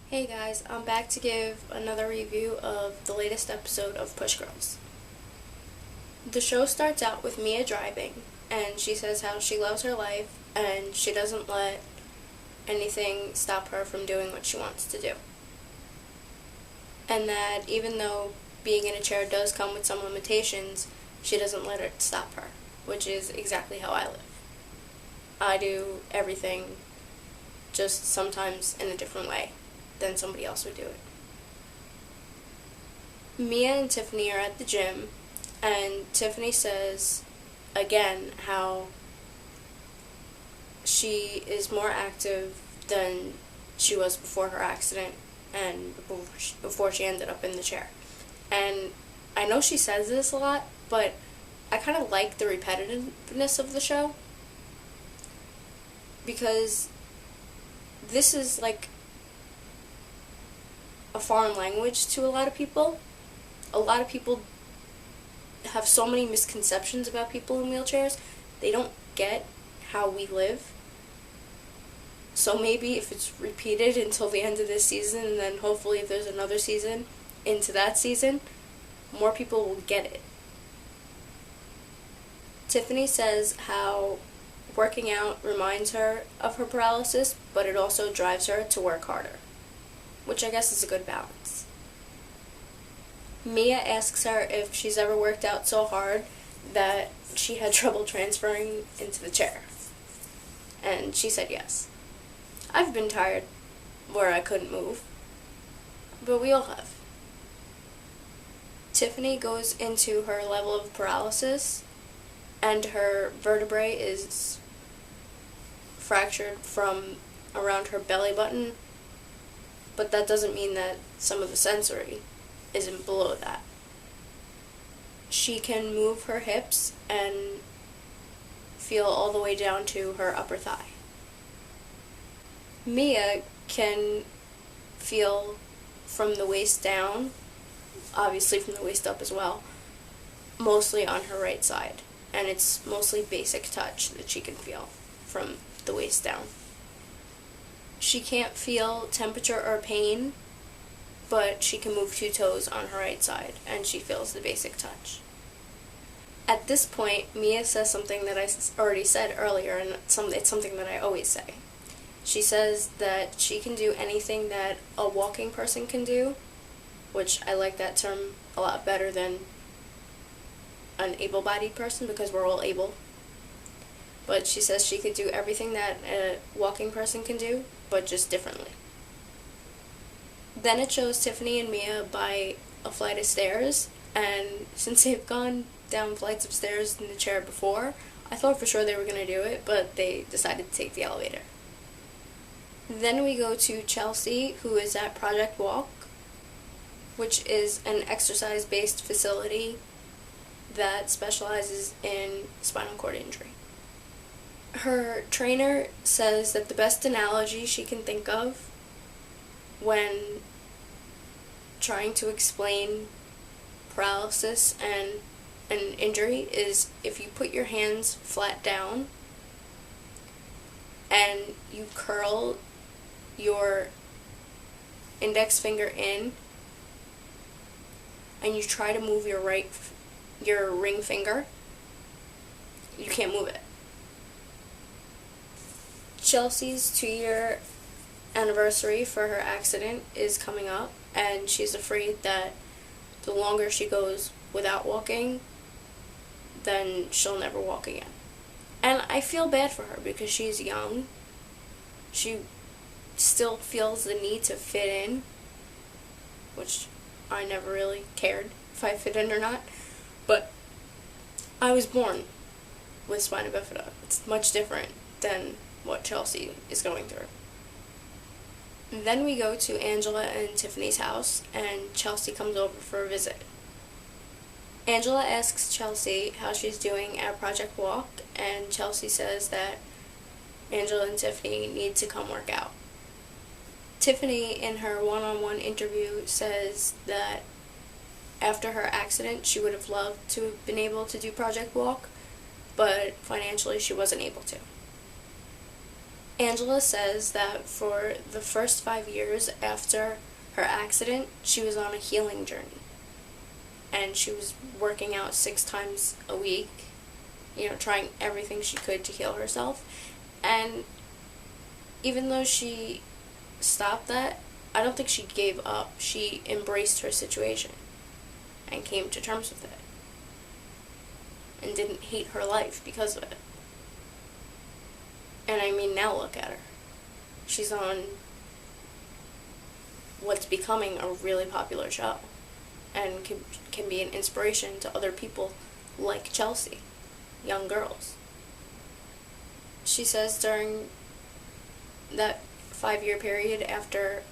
Hey guys, I'm back to give another review of the latest episode of Push Girls. The show starts out with Mia driving, and she says how she loves her life and she doesn't let anything stop her from doing what she wants to do. And that even though being in a chair does come with some limitations, she doesn't let it stop her, which is exactly how I live. I do everything, just sometimes in a different way than somebody else would do it. Mia and Tiffany are at the gym, and Tiffany says again how she is more active than she was before her accident and before she ended up in the chair. And I know she says this a lot, but I kind of like the repetitiveness of the show because this is like a foreign language to a lot of people. A lot of people have so many misconceptions about people in wheelchairs. They don't get how we live. So maybe if it's repeated until the end of this season, and then hopefully if there's another season into that season, more people will get it. Tiffany says how working out reminds her of her paralysis, but it also drives her to work harder, which I guess is a good balance. Mia asks her if she's ever worked out so hard that she had trouble transferring into the chair. And she said yes. I've been tired where I couldn't move, but we all have. Tiffany goes into her level of paralysis, and her vertebrae is fractured from around her belly button, but that doesn't mean that some of the sensory isn't below that. She can move her hips and feel all the way down to her upper thigh. Mia can feel from the waist down, obviously from the waist up as well, mostly on her right side. And it's mostly basic touch that she can feel from the waist down. She can't feel temperature or pain, but she can move 2 toes on her right side, and she feels the basic touch. At this point, Mia says something that I already said earlier, and it's something that I always say. She says that she can do anything that a walking person can do, which I like that term a lot better than an able-bodied person, because we're all able. But she says she could do everything that a walking person can do, but just differently. Then it shows Tiffany and Mia by a flight of stairs, and since they've gone down flights of stairs in the chair before, I thought for sure they were going to do it, but they decided to take the elevator. Then we go to Chelsea, who is at Project Walk, which is an exercise-based facility that specializes in spinal cord injury. Her trainer says that the best analogy she can think of when trying to explain paralysis and an injury is if you put your hands flat down and you curl your index finger in and you try to move your ring finger, you can't move it. Chelsea's 2-year anniversary for her accident is coming up, and she's afraid that the longer she goes without walking, then she'll never walk again. And I feel bad for her because she's young. She still feels the need to fit in, which I never really cared if I fit in or not. But I was born with spina bifida. It's much different than what Chelsea is going through. Then we go to Angela and Tiffany's house, and Chelsea comes over for a visit. Angela asks Chelsea how she's doing at Project Walk, and Chelsea says that Angela and Tiffany need to come work out. Tiffany, in her one-on-one interview, says that after her accident, she would have loved to have been able to do Project Walk, but financially she wasn't able to. Angela says that for the first 5 years after her accident, she was on a healing journey. And she was working out 6 times a week, trying everything she could to heal herself. And even though she stopped that, I don't think she gave up. She embraced her situation and came to terms with it. And didn't hate her life because of it. And I mean, now look at her. She's on what's becoming a really popular show. And can be an inspiration to other people like Chelsea, young girls. She says during that 5-year period after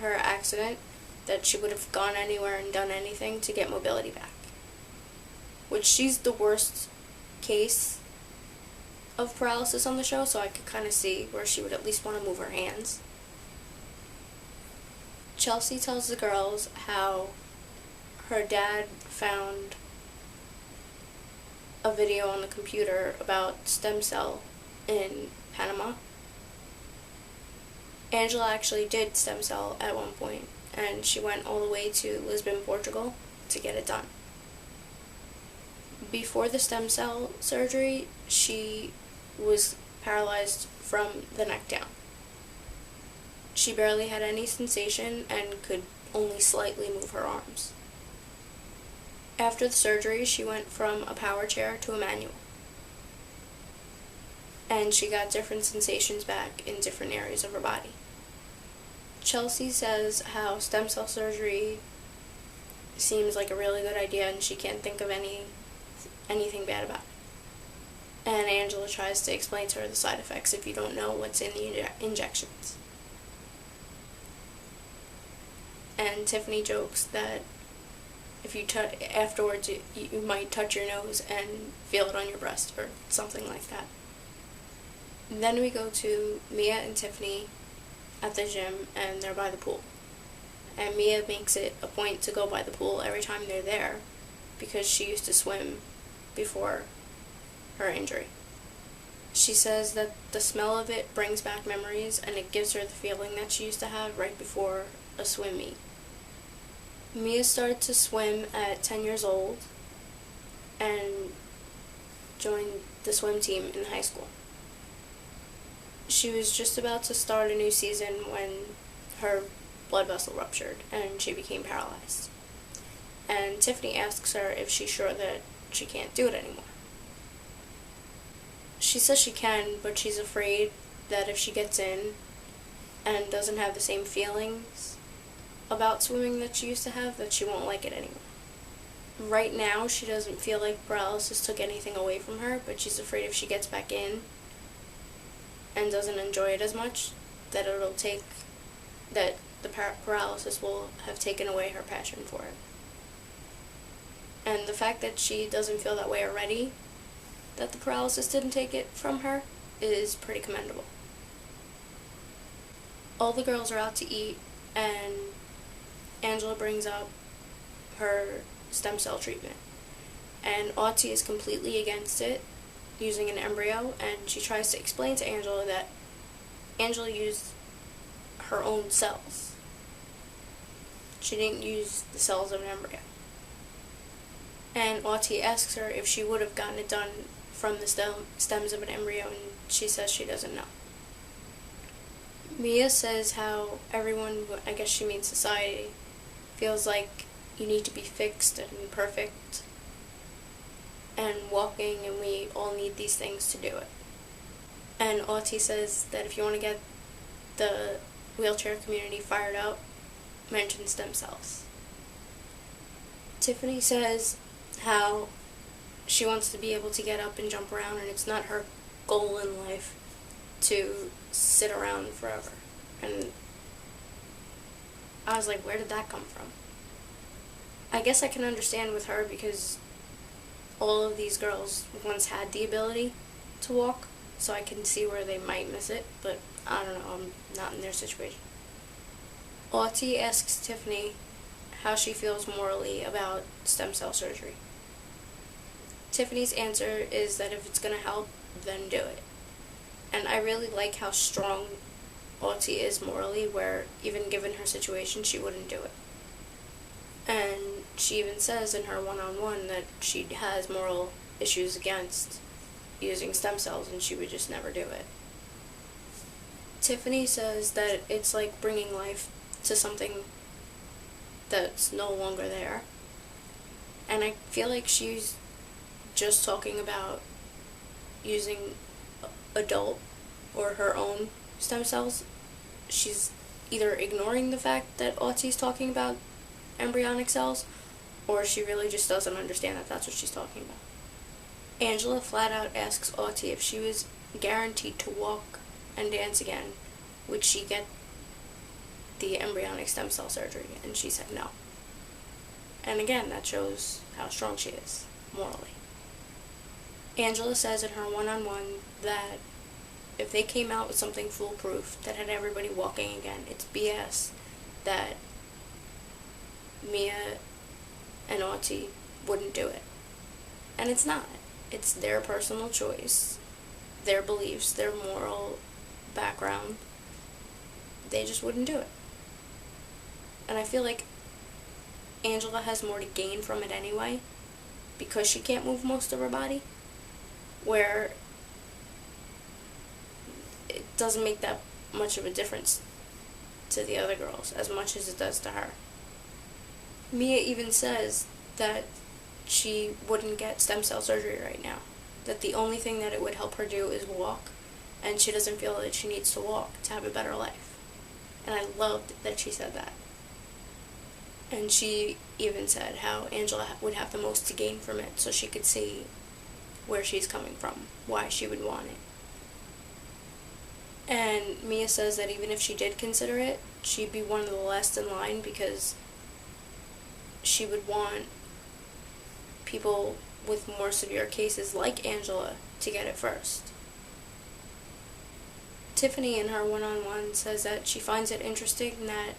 her accident that she would have gone anywhere and done anything to get mobility back. Which she's the worst case of paralysis on the show, so I could kind of see where she would at least want to move her hands. Chelsea tells the girls how her dad found a video on the computer about stem cell in Panama. Angela actually did stem cell at one point, and she went all the way to Lisbon, Portugal to get it done. Before the stem cell surgery, she was paralyzed from the neck down. She barely had any sensation and could only slightly move her arms. After the surgery, she went from a power chair to a manual. And she got different sensations back in different areas of her body. Chelsea says how stem cell surgery seems like a really good idea and she can't think of anything bad about it. And Angela tries to explain to her the side effects if you don't know what's in the injections. And Tiffany jokes that if you afterwards you might touch your nose and feel it on your breast or something like that. And then we go to Mia and Tiffany at the gym, and they're by the pool. And Mia makes it a point to go by the pool every time they're there because she used to swim before her injury. She says that the smell of it brings back memories and it gives her the feeling that she used to have right before a swim meet. Mia started to swim at 10 years old and joined the swim team in high school. She was just about to start a new season when her blood vessel ruptured and she became paralyzed. And Tiffany asks her if she's sure that she can't do it anymore. She says she can, but she's afraid that if she gets in and doesn't have the same feelings about swimming that she used to have, that she won't like it anymore. Right now, she doesn't feel like paralysis took anything away from her, but she's afraid if she gets back in and doesn't enjoy it as much, that the paralysis will have taken away her passion for it. And the fact that she doesn't feel that way already, that the paralysis didn't take it from her, is pretty commendable. All the girls are out to eat, and Angela brings up her stem cell treatment. And Authy is completely against it, using an embryo, and she tries to explain to Angela that Angela used her own cells. She didn't use the cells of an embryo. And Authy asks her if she would have gotten it done from the stems of an embryo, and she says she doesn't know. Mia says how everyone, I guess she means society, feels like you need to be fixed and perfect and walking, and we all need these things to do it. And Authy says that if you want to get the wheelchair community fired up, mention stem cells. Tiffany says how she wants to be able to get up and jump around, and it's not her goal in life to sit around forever. And I was like, where did that come from? I guess I can understand with her because all of these girls once had the ability to walk, so I can see where they might miss it, but I don't know, I'm not in their situation. Authy asks Tiffany how she feels morally about stem cell surgery. Tiffany's answer is that if it's going to help, then do it. And I really like how strong Authy is morally, where even given her situation, she wouldn't do it. And she even says in her one-on-one that she has moral issues against using stem cells and she would just never do it. Tiffany says that it's like bringing life to something that's no longer there. And I feel like she's just talking about using adult or her own stem cells. She's either ignoring the fact that Authy's talking about embryonic cells, or she really just doesn't understand that that's what she's talking about. Angela flat out asks Authy if she was guaranteed to walk and dance again, would she get the embryonic stem cell surgery? And she said no. And again, that shows how strong she is, morally. Angela says in her one-on-one that if they came out with something foolproof that had everybody walking again, it's BS that Mia and Authy wouldn't do it. And it's not. It's their personal choice, their beliefs, their moral background. They just wouldn't do it. And I feel like Angela has more to gain from it anyway, because she can't move most of her body, where it doesn't make that much of a difference to the other girls as much as it does to her. Mia even says that she wouldn't get stem cell surgery right now, that the only thing that it would help her do is walk, and she doesn't feel that she needs to walk to have a better life. And I loved that she said that. And she even said how Angela would have the most to gain from it, so she could see where she's coming from, why she would want it. And Mia says that even if she did consider it, she'd be one of the last in line, because she would want people with more severe cases like Angela to get it first. Tiffany in her one-on-one says that she finds it interesting that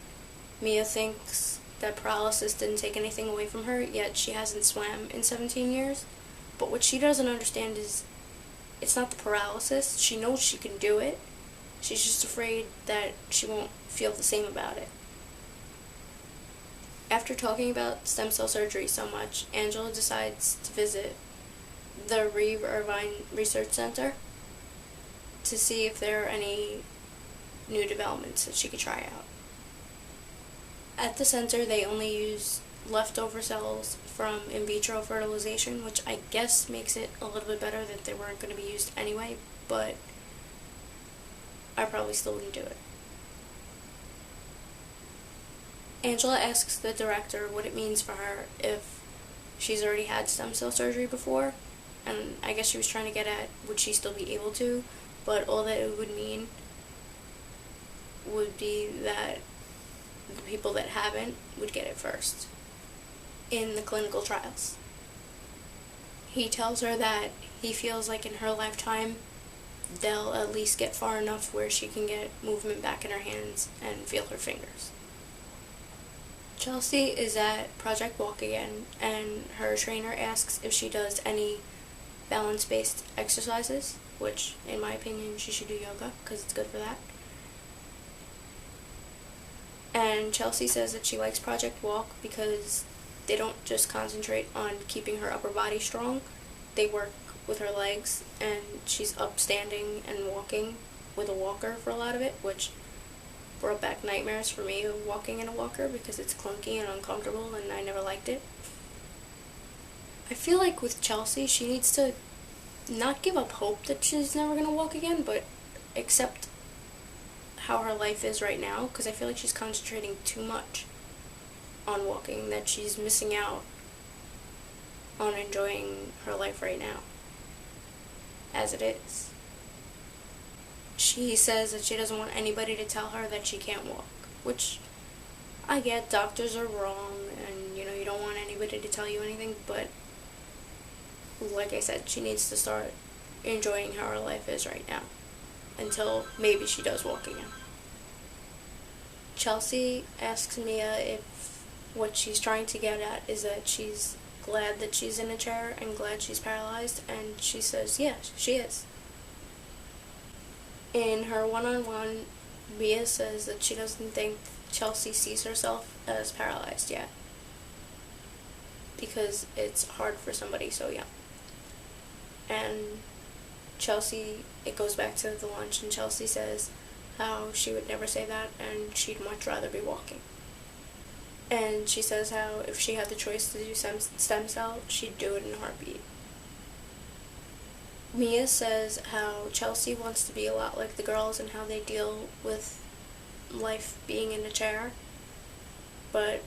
Mia thinks that paralysis didn't take anything away from her, yet she hasn't swam in 17 years. But what she doesn't understand is it's not the paralysis. She knows she can do it. She's just afraid that she won't feel the same about it. After talking about stem cell surgery so much, Angela decides to visit the Reeve Irvine Research Center to see if there are any new developments that she could try out. At the center, they only use leftover cells from in vitro fertilization, which I guess makes it a little bit better that they weren't going to be used anyway, but I probably still wouldn't do it. Angela asks the director what it means for her if she's already had stem cell surgery before, and I guess she was trying to get at would she still be able to, but all that it would mean would be that the people that haven't would get it first in the clinical trials. He tells her that he feels like in her lifetime they'll at least get far enough where she can get movement back in her hands and feel her fingers. Chelsea is at Project Walk again, and her trainer asks if she does any balance-based exercises, which in my opinion she should do yoga because it's good for that. And Chelsea says that she likes Project Walk because they don't just concentrate on keeping her upper body strong, they work with her legs, and she's upstanding and walking with a walker for a lot of it, which brought back nightmares for me of walking in a walker because it's clunky and uncomfortable and I never liked it. I feel like with Chelsea, she needs to not give up hope that she's never going to walk again, but accept how her life is right now, because I feel like she's concentrating too much on walking, that she's missing out on enjoying her life right now, as it is. She says that she doesn't want anybody to tell her that she can't walk, which I get, doctors are wrong, and you don't want anybody to tell you anything, but like I said, she needs to start enjoying how her life is right now, until maybe she does walk again. Chelsea asks Mia if what she's trying to get at is that she's glad that she's in a chair and glad she's paralyzed, and she says, yeah, she is. In her one-on-one, Mia says that she doesn't think Chelsea sees herself as paralyzed yet, because it's hard for somebody so young. And Chelsea, it goes back to the lunch, and Chelsea says how she would never say that and she'd much rather be walking. And she says how if she had the choice to do stem cell, she'd do it in a heartbeat. Mia says how Chelsea wants to be a lot like the girls and how they deal with life being in a chair, but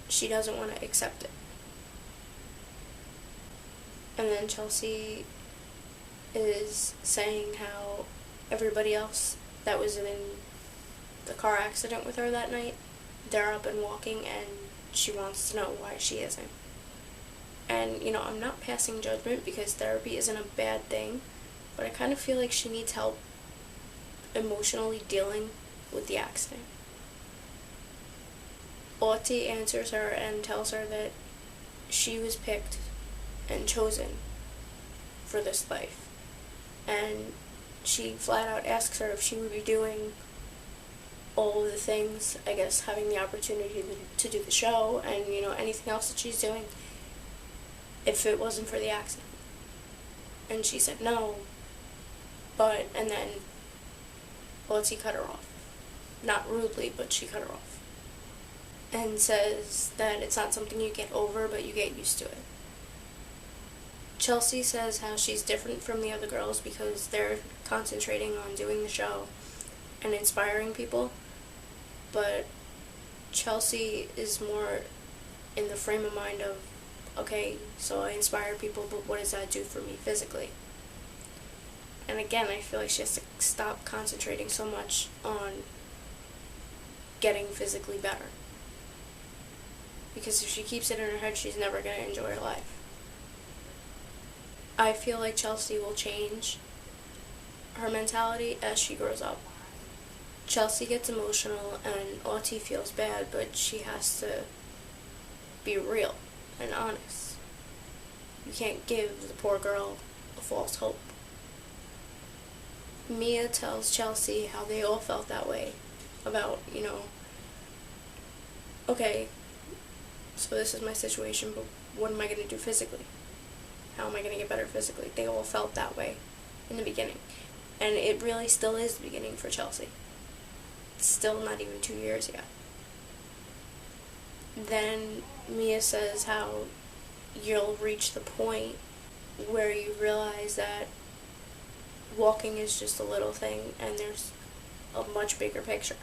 she doesn't want to accept it. And then Chelsea is saying how everybody else that was in the car accident with her that night, they're up and walking, and she wants to know why she isn't. And, I'm not passing judgment because therapy isn't a bad thing, but I kind of feel like she needs help emotionally dealing with the accident. Lottie answers her and tells her that she was picked and chosen for this life. And she flat out asks her if she would be doing all of the things, I guess, having the opportunity to do the show and, anything else that she's doing if it wasn't for the accident. And she said no, and then Lottie cut her off. Not rudely, but she cut her off. And says that it's not something you get over, but you get used to it. Chelsea says how she's different from the other girls because they're concentrating on doing the show and inspiring people, but Chelsea is more in the frame of mind of, okay, so I inspire people, but what does that do for me physically? And again, I feel like she has to stop concentrating so much on getting physically better, because if she keeps it in her head, she's never going to enjoy her life. I feel like Chelsea will change her mentality as she grows up. Chelsea gets emotional and Lottie feels bad, but she has to be real and honest. You can't give the poor girl a false hope. Mia tells Chelsea how they all felt that way about, okay, so this is my situation, but what am I going to do physically? How am I going to get better physically? They all felt that way in the beginning. And it really still is the beginning for Chelsea. It's still not even 2 years yet. Then Mia says how you'll reach the point where you realize that walking is just a little thing and there's a much bigger picture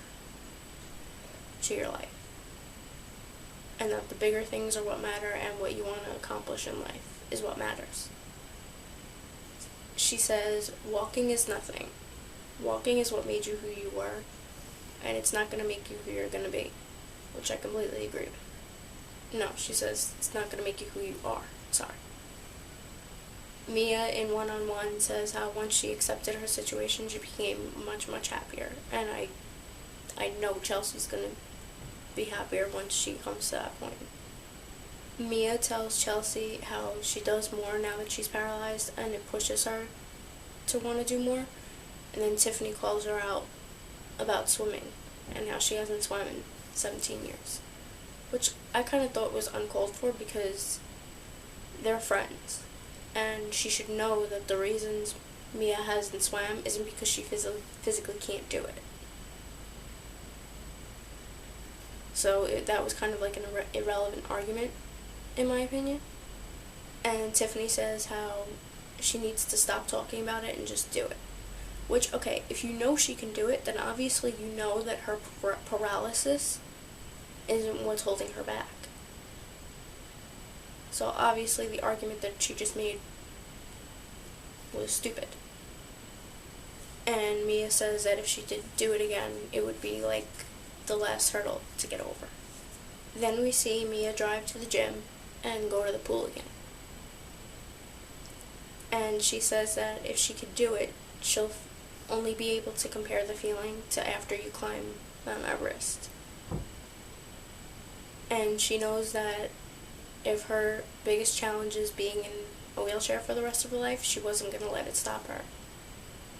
to your life. And that the bigger things are what matter and what you want to accomplish in life is what matters. She says, walking is nothing. Walking is what made you who you were, and it's not going to make you who you're going to be, which I completely agree with. No, she says, it's not going to make you who you are. Sorry. Mia, in one-on-one, says how once she accepted her situation, she became much, much happier. And I know Chelsea's going to be happier once she comes to that point. Mia tells Chelsea how she does more now that she's paralyzed, and it pushes her to want to do more. And then Tiffany calls her out about swimming and how she hasn't swum in 17 years. Which I kind of thought was uncalled for because they're friends. And she should know that the reasons Mia hasn't swam isn't because she physically can't do it. So that was kind of like an irrelevant argument, in my opinion. And Tiffany says how she needs to stop talking about it and just do it. Which, okay, if you know she can do it, then obviously you know that her paralysis isn't what's holding her back. So obviously the argument that she just made was stupid. And Mia says that if she did do it again, it would be like the last hurdle to get over. Then we see Mia drive to the gym and go to the pool again. And she says that if she could do it, she'll only be able to compare the feeling to after you climb Mount Everest. And she knows that if her biggest challenge is being in a wheelchair for the rest of her life, she wasn't going to let it stop her.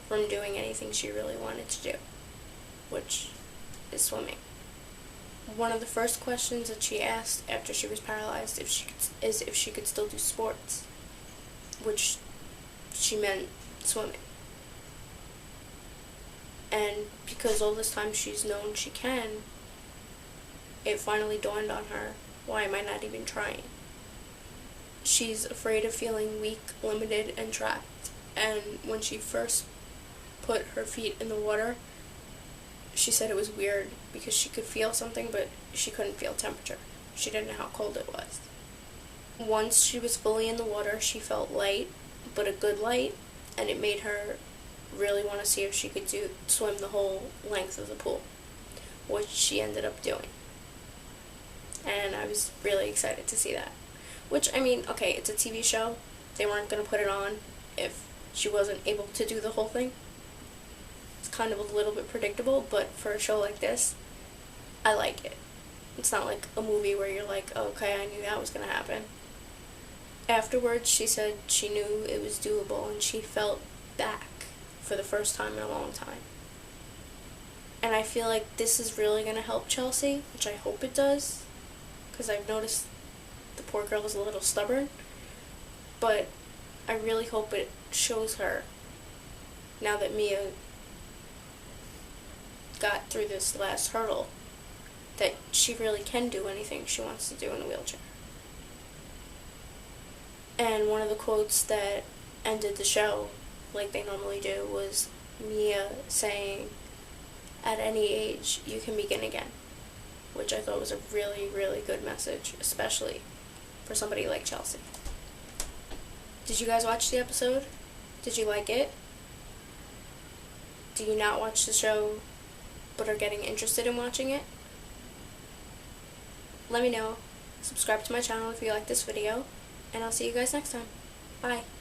from doing anything she really wanted to do, which is swimming. One of the first questions that she asked after she was paralyzed is if she could still do sports, which she meant swimming. And because all this time she's known she can, it finally dawned on her, why am I not even trying? She's afraid of feeling weak, limited, and trapped. And when she first put her feet in the water, she said it was weird because she could feel something, but she couldn't feel temperature. She didn't know how cold it was. Once she was fully in the water, she felt light, but a good light, and it made her really want to see if she could swim the whole length of the pool, which she ended up doing. And I was really excited to see that. Which, I mean, okay, it's a TV show. They weren't going to put it on if she wasn't able to do the whole thing. It's kind of a little bit predictable, but for a show like this, I like it. It's not like a movie where you're like, okay, I knew that was going to happen. Afterwards, she said she knew it was doable and she felt back for the first time in a long time. And I feel like this is really going to help Chelsea, which I hope it does, because I've noticed the poor girl is a little stubborn, but I really hope it shows her, now that Mia got through this last hurdle, that she really can do anything she wants to do in a wheelchair. And one of the quotes that ended the show, like they normally do, was Mia saying, "At any age, you can begin again," which I thought was a really, really good message, especially for somebody like Chelsea. Did you guys watch the episode? Did you like it? Do you not watch the show but are getting interested in watching it? Let me know. Subscribe to my channel if you like this video, and I'll see you guys next time. Bye.